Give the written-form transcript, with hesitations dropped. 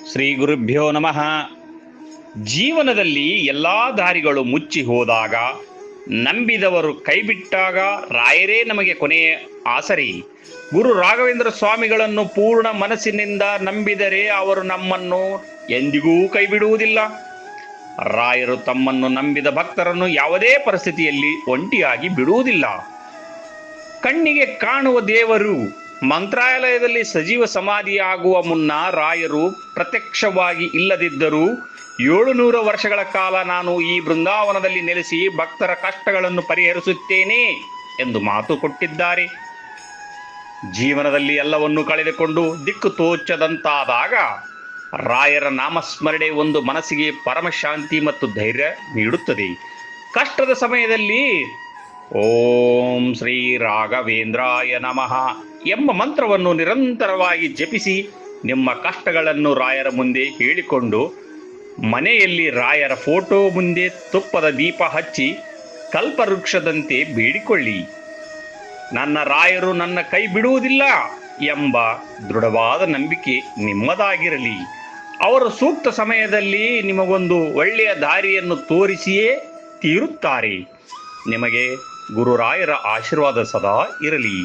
ಶ್ರೀ ಗುರುಭ್ಯೋ ನಮಃ. ಜೀವನದಲ್ಲಿ ಎಲ್ಲ ದಾರಿಗಳು ಮುಚ್ಚಿ ಹೋದಾಗ, ನಂಬಿದವರು ಕೈಬಿಟ್ಟಾಗ ರಾಯರೇ ನಮಗೆ ಕೊನೆಯ ಆಸರಿ. ಗುರು ರಾಘವೇಂದ್ರ ಸ್ವಾಮಿಗಳನ್ನು ಪೂರ್ಣ ಮನಸ್ಸಿನಿಂದ ನಂಬಿದರೆ ಅವರು ನಮ್ಮನ್ನು ಎಂದಿಗೂ ಕೈಬಿಡುವುದಿಲ್ಲ. ರಾಯರು ತಮ್ಮನ್ನು ನಂಬಿದ ಭಕ್ತರನ್ನು ಯಾವುದೇ ಪರಿಸ್ಥಿತಿಯಲ್ಲಿ ಒಂಟಿಯಾಗಿ ಬಿಡುವುದಿಲ್ಲ. ಕಣ್ಣಿಗೆ ಕಾಣುವ ದೇವರು ಮಂತ್ರಾಲಯದಲ್ಲಿ ಸಜೀವ ಸಮಾಧಿಯಾಗುವ ಮುನ್ನ ರಾಯರು ಪ್ರತ್ಯಕ್ಷವಾಗಿ ಇಲ್ಲದಿದ್ದರೂ 700 ವರ್ಷಗಳ ಕಾಲ ನಾನು ಈ ಬೃಂದಾವನದಲ್ಲಿ ನೆಲೆಸಿ ಭಕ್ತರ ಕಷ್ಟಗಳನ್ನು ಪರಿಹರಿಸುತ್ತೇನೆ ಎಂದು ಮಾತು ಕೊಟ್ಟಿದ್ದಾರೆ. ಜೀವನದಲ್ಲಿ ಎಲ್ಲವನ್ನೂ ಕಳೆದುಕೊಂಡು ದಿಕ್ಕು ತೋಚದಂತಾದಾಗ ರಾಯರ ನಾಮಸ್ಮರಣೆ ಒಂದು ಮನಸ್ಸಿಗೆ ಪರಮಶಾಂತಿ ಮತ್ತು ಧೈರ್ಯ ನೀಡುತ್ತದೆ. ಕಷ್ಟದ ಸಮಯದಲ್ಲಿ ಓಂ ಶ್ರೀ ರಾಘವೇಂದ್ರಾಯ ನಮಃ ಎಂಬ ಮಂತ್ರವನ್ನು ನಿರಂತರವಾಗಿ ಜಪಿಸಿ ನಿಮ್ಮ ಕಷ್ಟಗಳನ್ನು ರಾಯರ ಮುಂದೆ ಹೇಳಿಕೊಂಡು ಮನೆಯಲ್ಲಿ ರಾಯರ ಫೋಟೋ ಮುಂದೆ ತುಪ್ಪದ ದೀಪ ಹಚ್ಚಿ ಕಲ್ಪವೃಕ್ಷದಂತೆ ಬೇಡಿಕೊಳ್ಳಿ. ನನ್ನ ರಾಯರು ನನ್ನ ಕೈ ಬಿಡುವುದಿಲ್ಲ ಎಂಬ ದೃಢವಾದ ನಂಬಿಕೆ ನಿಮ್ಮದಾಗಿರಲಿ. ಅವರು ಸೂಕ್ತ ಸಮಯದಲ್ಲಿ ನಿಮಗೊಂದು ಒಳ್ಳೆಯ ದಾರಿಯನ್ನು ತೋರಿಸಿಯೇ ತೀರುತ್ತಾರೆ. ನಿಮಗೆ ಗುರುರಾಯರ ಆಶೀರ್ವಾದ ಸದಾ ಇರಲಿ.